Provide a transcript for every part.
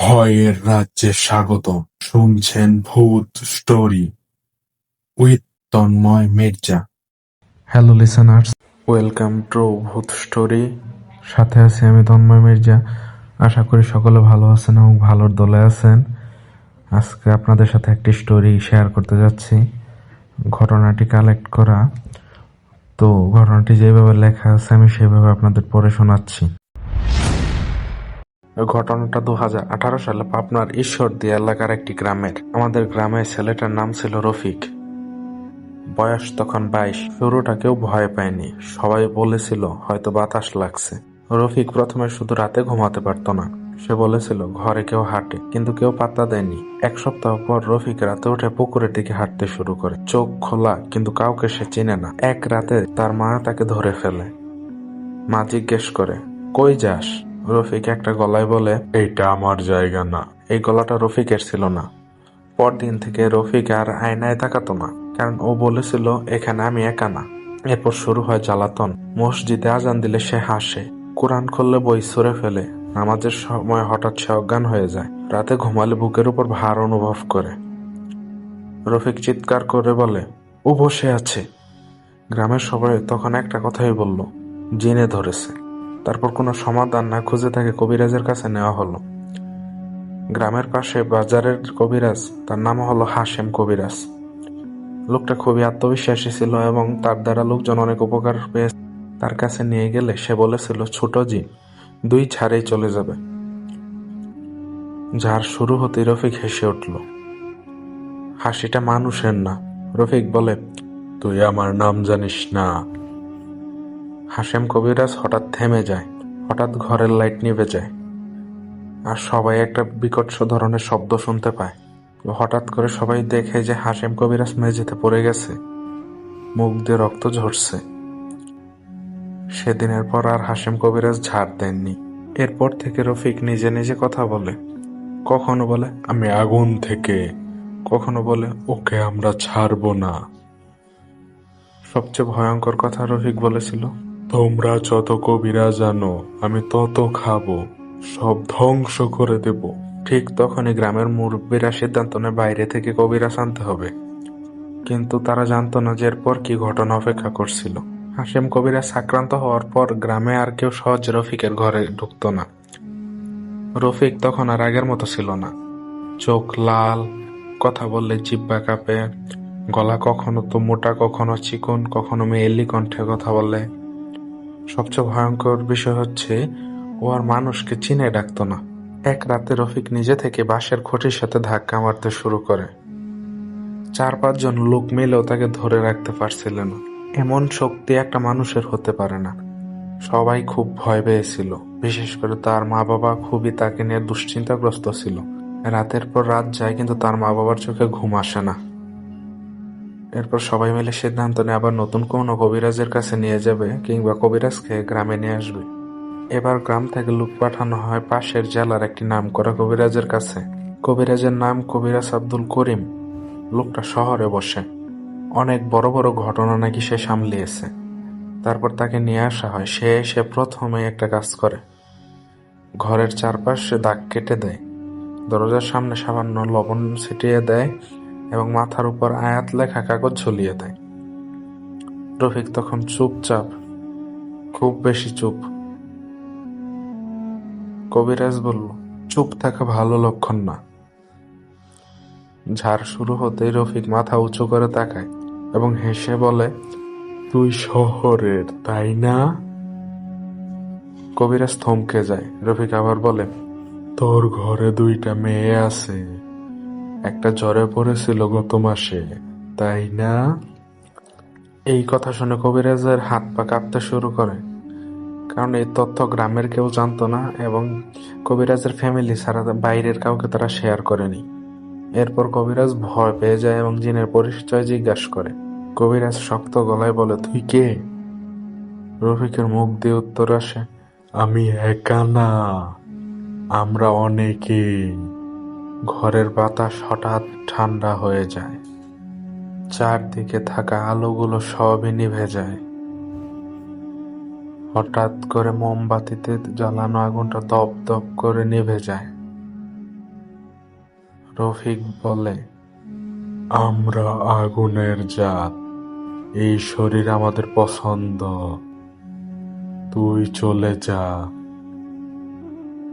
ভয়ের রাজ্যে স্বাগতম। শুনছেন ভূত story with Tanmoy Mirza. Hello listeners, welcome to ভূত স্টোরি। সাথে আছি আমি তন্ময় মির্জা। আশা করি সকলে ভালো আছেন এবং ভালোর দলে আছেন। আজকে আপনাদের সাথে একটি স্টোরি শেয়ার করতে যাচ্ছি। ঘটনাটি কালেক্ট করা, তো ঘটনাটি যেভাবে লেখা আছে আমি সেভাবে আপনাদের পড়ে শোনাচ্ছি। ঘটনাটা 2018 সালে পাবনার ঈশ্বরদী এলাকার একটি গ্রামের। আমাদের গ্রামের ছেলেটার নাম ছিল রফিক। বয়স তখন 22। শুরুটা কেউ ভয় পায়নি, সবাই বলেছিল হয়তো বাতাস লাগছে। রফিক প্রথমে শুধু রাতে ঘুমাতে পারতো না। সে বলেছিল ঘরে কেউ হাঁটে, কিন্তু কেউ পাত্তা দেয়নি। এক সপ্তাহ পর রফিক রাতে উঠে পুকুরের দিকে হাঁটতে শুরু করে। চোখ খোলা, কিন্তু কাউকে সে চেনে না। এক রাতে তার মা তাকে ধরে ফেলে। মা জিজ্ঞেস করে, কই যাস? রফিক একটা গলায় বলে, এইটা আমার জায়গা না। এই গলাটা রফিকের ছিল না। পরদিন থেকে রফিক আর আয়নায় তাকাতো না, কারণ ও বলেছিল এখানে আমি একা না। এরপর শুরু হয় জ্বালাতন। মসজিদে আজান দিলে সে হাসে, কোরআন খুললে বই ছুঁড়ে ফেলে, নামাজের সময় হঠাৎ সে অজ্ঞান হয়ে যায়, রাতে ঘুমালে বুকের উপর ভার অনুভব করে। রফিক চিৎকার করে বলে, ও বসে আছে। গ্রামের সবাই তখন একটা কথাই বলল, জিনে ধরেছে। তারপর কোনো সমাধান না খুঁজে তাকে কবিরাজের কাছে নেওয়া হলো। গ্রামের পাশে বাজারের কবিরাজ, তার নাম হলো হাশেম কবিরাজ। লোকটা খুবই আত্মবিশ্বাসী ছিল এবং তার দ্বারা লোকজন অনেক উপকার পেয়েছে। তার কাছে নিয়ে গেলে সে বলেছিল, ছোট জিন 2 ঝাড়েই চলে যাবে। ঝাড় শুরু হতেই রফিক হেসে উঠল। হাসিটা মানুষের না। রফিক বলে, তুই আমার নাম জানিস না। হাশেম কবিরাজ হঠাৎ থেমে যায়। হঠাৎ ঘরের লাইট নিভে যায় আর সবাই একটা বিকট ধরনের শব্দ শুনতে পায়। হঠাৎ করে সবাই দেখে যে হাশেম কবিরাজ মেঝেতে পড়ে গেছে, মুখ দিয়ে রক্ত ঝরছে। সেদিনের পর আর হাশেম কবিরাজ ঝাড় দেননি। এরপর থেকে রফিক নিজে নিজে কথা বলে। কখনো বলে আমি আগুন থেকে, কখনো বলে ওকে আমরা ছাড়বো না। সবচেয়ে ভয়ঙ্কর কথা রফিক বলেছিল, তোমরা যত কবিরাজ জানো আমি তত খাবো, সব ধ্বংস করে দেব। ঠিক তখনই গ্রামের মুরব্বীরা সিদ্ধান্ত নেয় বাইরে থেকে কবিরাজ আনতে হবে। কিন্তু তারা জানতো না যে এরপর কি ঘটনা অপেক্ষা করছিল। হাশেম কবিরাজ আক্রান্ত হওয়ার পর গ্রামে আর কেউ সহজে রফিকের ঘরে ঢুকতো না। রফিক তখন আর আগের মতো ছিল না। চোখ লাল, কথা বললে জিহ্বা কাঁপে, গলা কখনো তো মোটা, কখনো চিকন, কখনো মেয়েলি কণ্ঠে কথা বলে। সবচেয়ে ভয়ঙ্কর বিষয় হচ্ছে, ও আর মানুষকে চিনে ডাকতো না। এক রাতে রফিক নিজে থেকে বাঁশের খুঁটির সাথে ধাক্কা মারতে শুরু করে। 4-5 জন লোক মিলেও তাকে ধরে রাখতে পারছিল না। এমন শক্তি একটা মানুষের হতে পারে না। সবাই খুব ভয় পেয়েছিল, বিশেষ করে তার মা বাবা খুবই তাকে নিয়ে দুশ্চিন্তাগ্রস্ত ছিল। রাতের পর রাত যায়, কিন্তু তার মা বাবার চোখে ঘুম আসে না। এরপর সবাই মিলে সিদ্ধান্ত নেয় আবার নতুন কোনো কবিরাজের কাছে নিয়ে যাবে, কিংবা কবিরাজকে গ্রামে নিয়ে আসবে। এবার গ্রাম থেকে লোক পাঠানো হয় পাশের জেলার একটি নামকরা কবিরাজের কাছে। কবিরাজের নাম কবিরাজ আব্দুল করিম। লোকটা শহরে বসে, অনেক বড় বড় ঘটনা নাকি সে সামলিয়েছে। তারপর তাকে নিয়ে আসা হয়। সে প্রথমে একটা কাজ করে, ঘরের চারপাশে দাগ কেটে দেয়, দরজার সামনে সামান্য লবণ ছিটিয়ে দেয় এবং মাথার উপর আয়াত লেখা কাগজ ঝুলিয়ে দেয়। রফিক তখন চুপচাপ, খুব বেশি চুপ। কবিরাজ বলল, চুপ থাকা ভালো লক্ষণ না। ঝাড় শুরু হতেই রফিক মাথা উঁচু করে তাকায় এবং হেসে বলে, তুই শহরের, তাই না? কবিরাজ থমকে যায়। রফিক আবার বলে, তোর ঘরে 2টা মেয়ে আছে, একটা জ্বরে পড়েছিল গত মাসে, তাই না? এই কথা শুনে কবিরাজের হাত পা কাঁপতে শুরু করে, কারণ এই তথ্য গ্রামের কেউ জানতো না এবং কবিরাজের ফ্যামিলি ছাড়া বাইরের কাউকে তারা শেয়ার করেনি। এরপর কবিরাজ ভয় পেয়ে যায় এবং জিনের পরিচয় জিজ্ঞাসা করে। কবিরাজ শক্ত গলায় বলে, তুই কে? রফিকের মুখ দিয়ে উত্তর আসে, আমি একা না, আমরা অনেকেই। ঘরের বাতাস হঠাৎ ঠান্ডা হয়ে যায়, চারদিকে থাকা আলোগুলো সবই নিভে যায়। হঠাৎ করে মোমবাতিতে জ্বালানো আগুনটা দপ দপ করে নিভে যায়। রফিক বলে, আমরা আগুনের জাত, এই শরীর আমাদের পছন্দ, তুই চলে যা,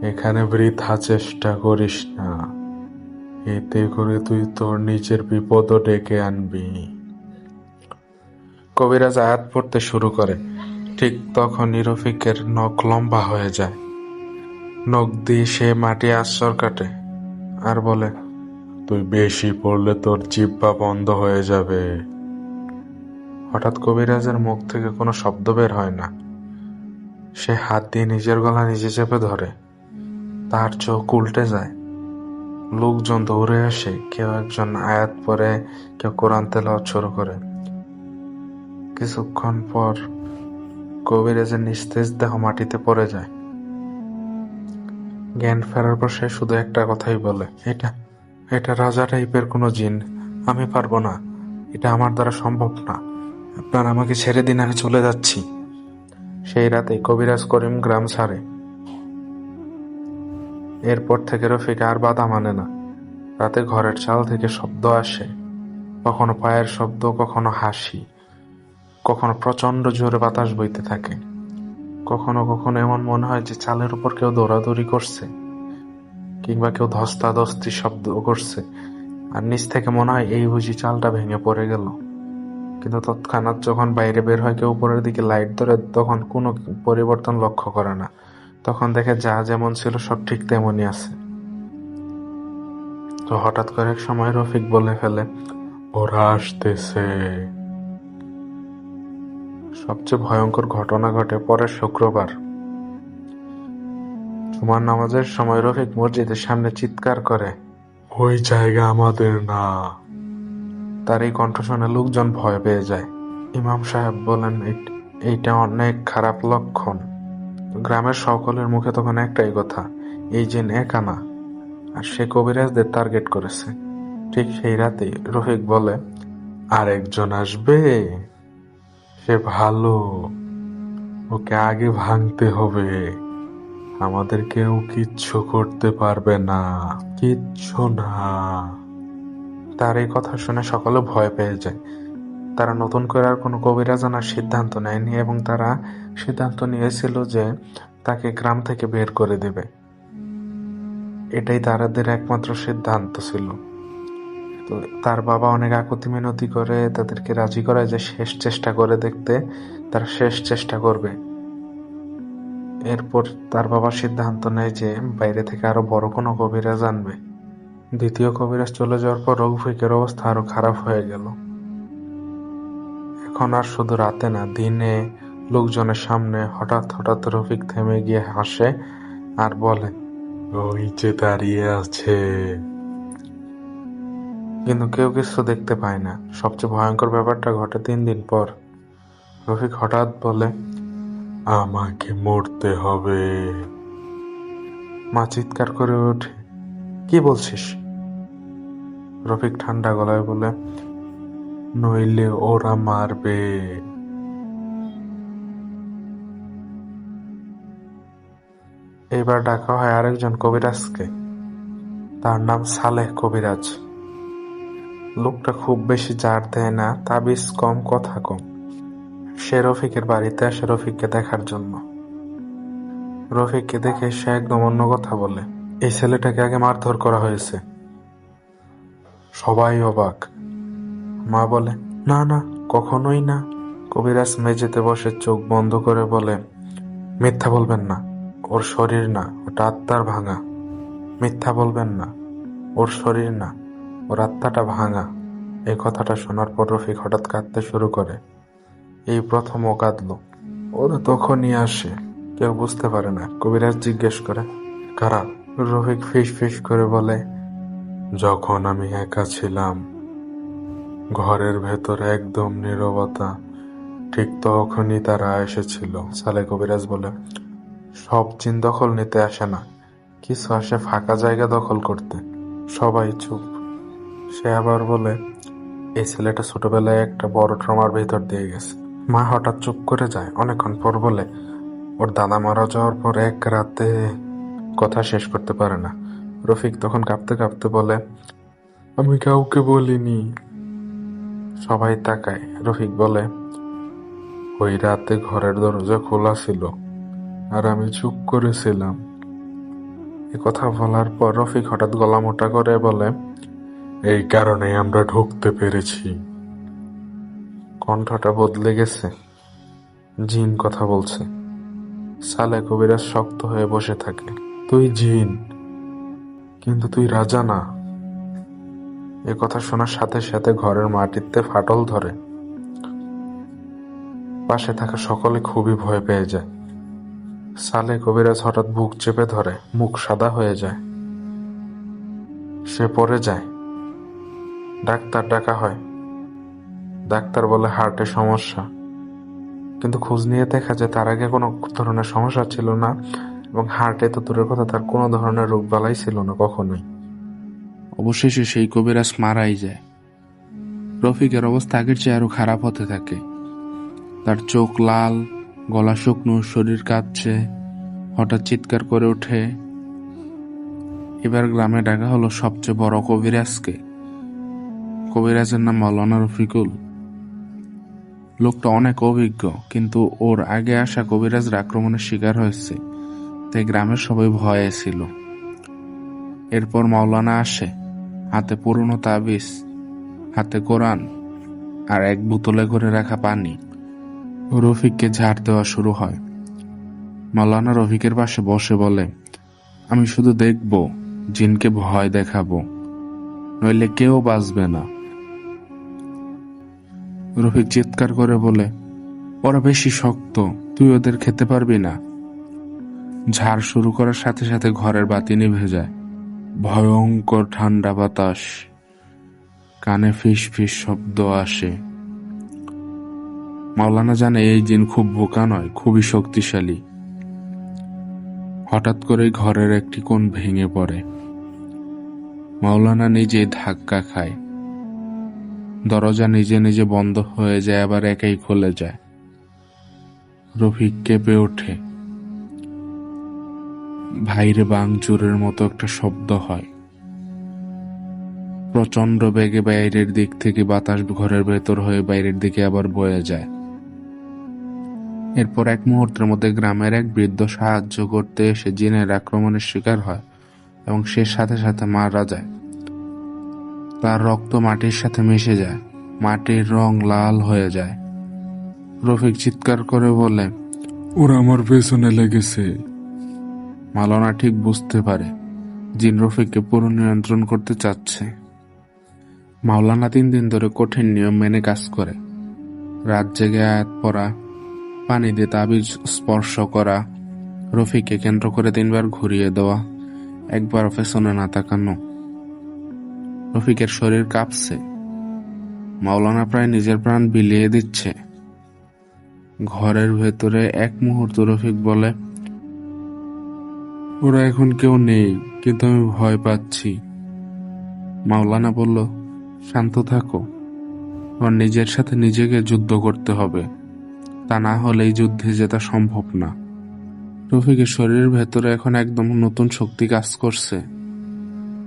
এখানে বৃথা চেষ্টা করিস না, এতে করে তুই তোর নিজের বিপদও ডেকে আনবি। কবিরাজ আয়াত পড়তে শুরু করে। ঠিক তখনই রফিকের নখ লম্বা হয়ে যায়। নখ দিয়ে সে মাটি আশ্চর কাটে আর বলে, তুই বেশি পড়লে তোর জিহ্বা বন্ধ হয়ে যাবে। হঠাৎ কবিরাজের মুখ থেকে কোনো শব্দ বের হয় না। সে হাত দিয়ে নিজের গলা নিজে চেপে ধরে। তার চোখ উল্টে যায়। লোকজন দৌড়ে আসে, কেউ একজন আয়াত পড়ে, কেউ কোরআন তেলাওয়াত শুরু করে। কিছুক্ষণ পর কবিরাজের নিস্তেজ দেহ মাটিতে পড়ে যায়। জ্ঞান ফেরার পর সে শুধু একটা কথাই বলে, এটা রাজা টাইপের কোনো জিন, আমি পারবো না, এটা আমার দ্বারা সম্ভব না, আপনার আমাকে ছেড়ে দিন, আমি চলে যাচ্ছি। সেই রাতে কবিরাজ করিম গ্রাম ছাড়ে। এরপর থেকে রফিক আর বাধা মানে না। রাতে ঘরের চাল থেকে শব্দ আসে, কখনো পায়ের শব্দ, কখনো হাসি, কখনো প্রচন্ড জোরে বাতাস বইতে থাকে। কখনো কখনো এমন মনে হয় যে চালের উপর কেউ দৌড়াদৌড়ি করছে, কিংবা কেউ ধস্তাধস্তি শব্দ করছে, আর নিচ থেকে মনে হয় এই বুঝি চালটা ভেঙে পড়ে গেল। কিন্তু তৎক্ষণাৎ যখন বাইরে বের হয় কেউ উপরের দিকে লাইট ধরে, তখন কোনো পরিবর্তন লক্ষ্য করে না। তখন দেখে যা যেমন ছিল সব ঠিক তেমনই আছে। তো হঠাৎ করে এক সময় রফিক বলে ফেলে, ওরা আসতেছে। সবচেয়ে ভয়ঙ্কর ঘটনা ঘটে পরের শুক্রবার। জুমার নামাজের সময় রফিক মসজিদের সামনে চিৎকার করে, ওই জায়গা আমাদের না। তার এই কণ্ঠ শুনে লোকজন ভয় পেয়ে যায়। ইমাম সাহেব বলেন, এইটা অনেক খারাপ লক্ষণ। গ্রামের সকলের মুখে তখন একটাই কথা, এই জিন একা না, আর সে কবিরাজদের টার্গেট করেছে। ঠিক সেই রাতে রফিক বলে, আরেকজন আসবে, সে ভালো, ওকে আগে ভাঙতে হবে, আমাদের কেউ কিচ্ছু করতে পারবে না, কিচ্ছু না। তার এই কথা শুনে সকলে ভয় পেয়ে যায়। তারা নতুন করে আর কোনো কবিরাজ আনার সিদ্ধান্ত নেয়নি, এবং তারা সিদ্ধান্ত নিয়েছিল যে তাকে গ্রাম থেকে বের করে দেবে। এটাই তাদের একমাত্র সিদ্ধান্ত ছিল। তো তার বাবা অনেক আকুতি মিনতি করে তাদেরকে রাজি করায় যে শেষ চেষ্টা করে দেখতে, তারা শেষ চেষ্টা করবে। এরপর তার বাবা সিদ্ধান্ত নেয় যে বাইরে থেকে আরো বড় কোনো কবিরাজ আনবে। দ্বিতীয় কবিরাজ চলে যাওয়ার পর রফিকের অবস্থা আরো খারাপ হয়ে গেল। এখন আর শুধু রাতে না, দিনে লোকজনের সামনে হঠাৎ হঠাৎ রফিক থেমে গিয়ে হাসে আর বলে, ওই যে দাঁড়িয়ে আছে। কিন্তু কেউ কিছু দেখতে পায় না। সবচেয়ে ভয়ঙ্কর ব্যাপারটা ঘটে 3 দিন পর। রফিক হঠাৎ বলে, আমাকে মরতে হবে। মা চিৎকার করে ওঠে, কি বলছিস? রফিক ঠান্ডা গলায় বলে, নইলে ওরা মারবে। এইবার ডাকা হয় আরেকজন কবিরাজকে। তার নাম সালেহ কবিরাজ। লোকটা খুব বেশি জার দেয় না, তাবিজ কম, কথা কম। সে রফিকের বাড়িতে আসে রফিককে দেখার জন্য। রফিককে দেখে সে একদম অন্য কথা বলে, এই ছেলেটাকে আগে মারধর করা হয়েছে। সবাই অবাক। মা বলে, না না, কখনোই না। কবিরাজ মেঝেতে বসে চোখ বন্ধ করে বলে, মিথ্যা বলবেন না, ওর শরীর না, ওটা আত্মার ভাঙা। মিথ্যা বলবেন না, ওর শরীর না, ওর আত্মাটা ভাঙা। এই কথাটা শোনার পর রফিক হঠাৎ কাঁদতে শুরু করে। এই প্রথম ও কাঁদল। ওরা তখনই আসে, কেউ বুঝতে পারে না। কবিরাজ জিজ্ঞেস করে, কারা? রফিক ফিস ফিস করে বলে, যখন আমি একা ছিলাম, ঘরের ভেতরে একদম নীরবতা, ঠিক তখনই তারা এসেছিল। সালে কবিরাজ বলে, সব জিন দখল নিতে আসে না, কিছু আসে ফাঁকা জায়গা দখল করতে। সবাই চুপ। সে আবার বলে, এই ছেলেটা ছোটবেলায় একটা বড় ট্রমার ভেতর দিয়ে গেছে। মা হঠাৎ চুপ করে যায়। অনেকক্ষণ পর বলে, ওর দাদা মারা যাওয়ার পর এক রাতে। কথা শেষ করতে পারে না। রফিক তখন কাঁপতে কাঁপতে বলে, আমি কাউকে বলিনি। সবাই তাকায়। রফিক বলে, ওই রাতে ঘরের দরজা খোলা ছিল আর আমি চুপ করেছিলাম। এ কথা বলার পর রফিক হঠাৎ গলা মোটা করে বলে, এই কারণে আমরা ঢুকতে পেরেছি। কণ্ঠটা বদলে গেছে। জিন কথা বলছে। সালে কবিরাজ শক্ত হয়ে বসে থাকে। তুই জিন, কিন্তু তুই রাজা না। এ কথা শোনার সাথে সাথে ঘরের মাটিতে ফাটল ধরে। পাশে থাকা সকলে খুবই ভয় পেয়ে যায়। সালে কবিরাজ হঠাৎ বুক চেপে ধরে, মুখ সাদা হয়ে যায়, সে পড়ে যায়। ডাক্তার ডাকা হয়। ডাক্তার বলে হার্টে সমস্যা, কিন্তু খোঁজ নিয়ে দেখা যায় তার আগে কোনো ধরনের সমস্যা ছিল না, এবং হার্টে তো দূরের কথা, তার কোনো ধরনের রোগ বালাই ছিল না কখনোই। অবশেষে সেই কবিরাজ মারাই যায়। রফিকের অবস্থা আগের চেয়ে আরো খারাপ হতে থাকে। তার চোখ লাল, গলা শুকনো, শরীর কাঁপছে, হঠাৎ চিৎকার করে ওঠে। এবার গ্রামে ডাকা হলো সবচেয়ে বড় কবিরাজকে। কবিরাজের নাম মাওলানা রফিকুল। লোকটা অনেক অভিজ্ঞ, কিন্তু ওর আগে আসা কবিরাজরা আক্রমণের শিকার হয়েছে, তাই গ্রামের সবাই ভয়ে ছিল। এরপর মাওলানা আসে, হাতে পুরনো তাবিজ, হাতে কোরআন আর এক বোতলে করে রাখা পানি। রফিককে ঝাড় দেওয়া শুরু হয়। মাওলানা রফিকের পাশে বসে বলে, আমি শুধু দেখব, জিনকে ভয় দেখাবো, নইলে কেউ বাঁচবে না। রফিক চিৎকার করে বলে, ওরা বেশি শক্ত, তুই ওদের খেতে পারবি না। ঝাড় শুরু করার সাথে সাথে ঘরের বাতি নিভে যায়। ভয়ঙ্কর ঠান্ডা বাতাস, কানে ফিস ফিস শব্দ আসে। মাওলানা জানে এই জিন খুব বোকা নয়, খুবই শক্তিশালী। হঠাৎ করে ঘরের একটি কোণ ভেঙে পড়ে। মাওলানা নিজে ধাক্কা খায়। দরজা নিজে নিজে বন্ধ হয়ে যায়, আবার একাই খুলে যায়। রফিক কেঁপে ওঠে। বাইরে ভাঙচুরের মতো একটা শব্দ হয়। প্রচন্ড বেগে বাইরের দিক থেকে বাতাস ঘরের ভেতর হয়ে বাইরের দিকে আবার বয়ে যায়। এরপর এক মুহূর্তের মধ্যে গ্রামের এক বৃদ্ধ সাহায্য করতে এসে জিনের আক্রমণের শিকার হয় এবং সে সাথে সাথে মারা যায়। তার রক্ত মাটির সাথে মিশে যায়, মাটির রং লাল হয়ে যায়। রফিক চিৎকার করে বলে, ওরা আমার পেছনে লেগেছে। মাওলানা ঠিক বুঝতে পারে জিন রফিককে পুরো নিয়ন্ত্রণ করতে চাচ্ছে। মাওলানা 3 দিন ধরে কঠিন নিয়ম মেনে কাজ করে। রাত জেগে আয়াত পড়া, পানি দিয়ে তাবিজ স্পর্শ করা, রফিককে কেন্দ্র করে 3 বার ঘুরিয়ে দেওয়া, একবার পেছনে না তাকানো। রফিকের শরীর কাঁপছে। মাওলানা প্রায় নিজের প্রাণ বিলিয়ে দিচ্ছে। ঘরের ভেতরে এক মুহূর্ত রফিক বলে, ওরা এখন কেউ নেই, কিন্তু আমি ভয় পাচ্ছি। মাওলানা বলল, শান্ত থাকো, ওর নিজের সাথে নিজেকে যুদ্ধ করতে হবে, তা না হলে এই যুদ্ধে জেতা সম্ভব না। রফিকের শরীরের ভেতরে এখন একদম নতুন শক্তি কাজ করছে।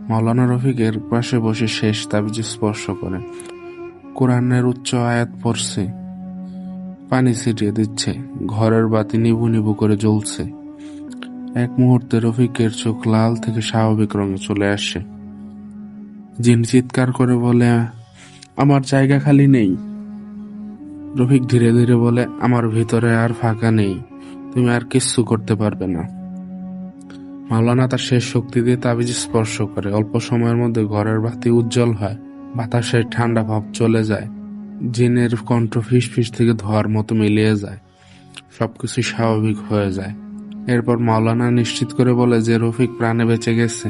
মাওলানা রফিকের পাশে বসে শেষ তাবিজ স্পর্শ করে, কোরআনের উচ্চ আয়াত পড়ছে, পানি ছিটিয়ে দিচ্ছে, ঘরের বাতি নিভু নিভু করে জ্বলছে। এক মুহূর্তে রফিকের চোখ লাল থেকে স্বাভাবিক রঙে চলে আসে। জিন চিৎকার করে বলে, আমার জায়গা খালি নেই। রফিক ধীরে ধীরে বলে, আমার ভিতরে আর ফাঁকা নেই, তুমি আর কিচ্ছু করতে পারবে না। মাওলানা তার শেষ শক্তি দিয়ে তাবিজ স্পর্শ করে। অল্প সময়ের মধ্যে ঘরের বাতি উজ্জ্বল হয়, বাতাসের ঠান্ডা ভাব চলে যায়, জিনের কণ্ঠ ফিস ফিস থেকে ধোয়ার মতো মিলিয়ে যায়, সবকিছু স্বাভাবিক হয়ে যায়। এরপর মাওলানা নিশ্চিত করে বলে যে রফিক প্রাণে বেঁচে গেছে,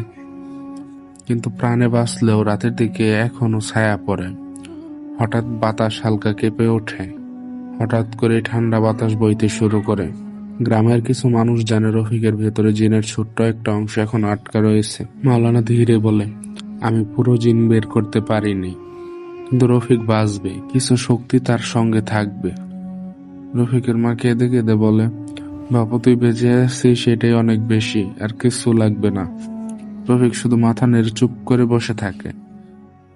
কিন্তু প্রাণে বাঁচলেও রাতের দিকে এখনো ছায়া পড়ে। হঠাৎ বাতাস হালকা কেঁপে ওঠে, হঠাৎ করে ঠান্ডা বাতাস বইতে শুরু করে। গ্রামের কিছু মানুষ জানে রফিকের ভেতরে জিনের ছোট্ট একটা অংশ এখন আটকা রয়েছে। মাওলানা ধীরে বলে, আমি পুরো জিন বের করতে পারিনি, কিন্তু রফিক বাঁচবে, কিছু শক্তি তার সঙ্গে থাকবে। রফিকের মা কেঁদে কেঁদে বলে, বাবা তুই বেঁচে আছিস, সেটাই অনেক বেশি, আর কিছু লাগবে না। রফিক শুধু মাথা নেড়ে চুপ করে বসে থাকে।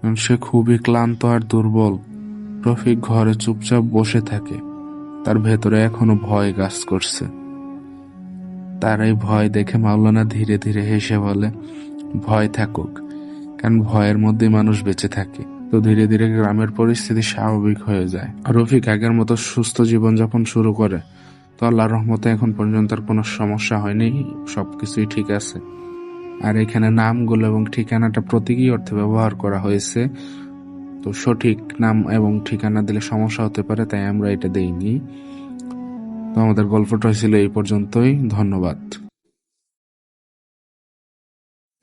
কারণ সে খুবই ক্লান্ত আর দুর্বল। রফিক ঘরে চুপচাপ বসে থাকে। তার ভেতরে এখনো ভয় কাজ করছে। তার এই ভয় দেখে মাওলানা ধীরে ধীরে হেসে বলে, ভয় থাকুক, কারণ ভয়ের মধ্যে মানুষ বেঁচে থাকে। তো ধীরে ধীরে গ্রামের পরিস্থিতি স্বাভাবিক হয়ে যায়। রফিক আগের মতো সুস্থ জীবনযাপন শুরু করে। তো আল্লাহর রহমতে এখন পর্যন্ত আর কোনো সমস্যা হয়নি, সবকিছুই ঠিক আছে। আর এখানে নামগুলো এবং ঠিকানাটা প্রতীকী অর্থে ব্যবহার করা হয়েছে। তো সঠিক নাম এবং ঠিকানা দিলে সমস্যা হতে পারে, তাই আমরা এটা দেইনি। তো আমাদের গল্পটা হয়েছিল এই পর্যন্তই। ধন্যবাদ।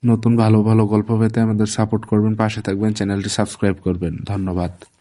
নতুন ভালো ভালো গল্প পেতে আমাদের সাপোর্ট করবেন, পাশে থাকবেন, চ্যানেলটি সাবস্ক্রাইব করবেন। ধন্যবাদ।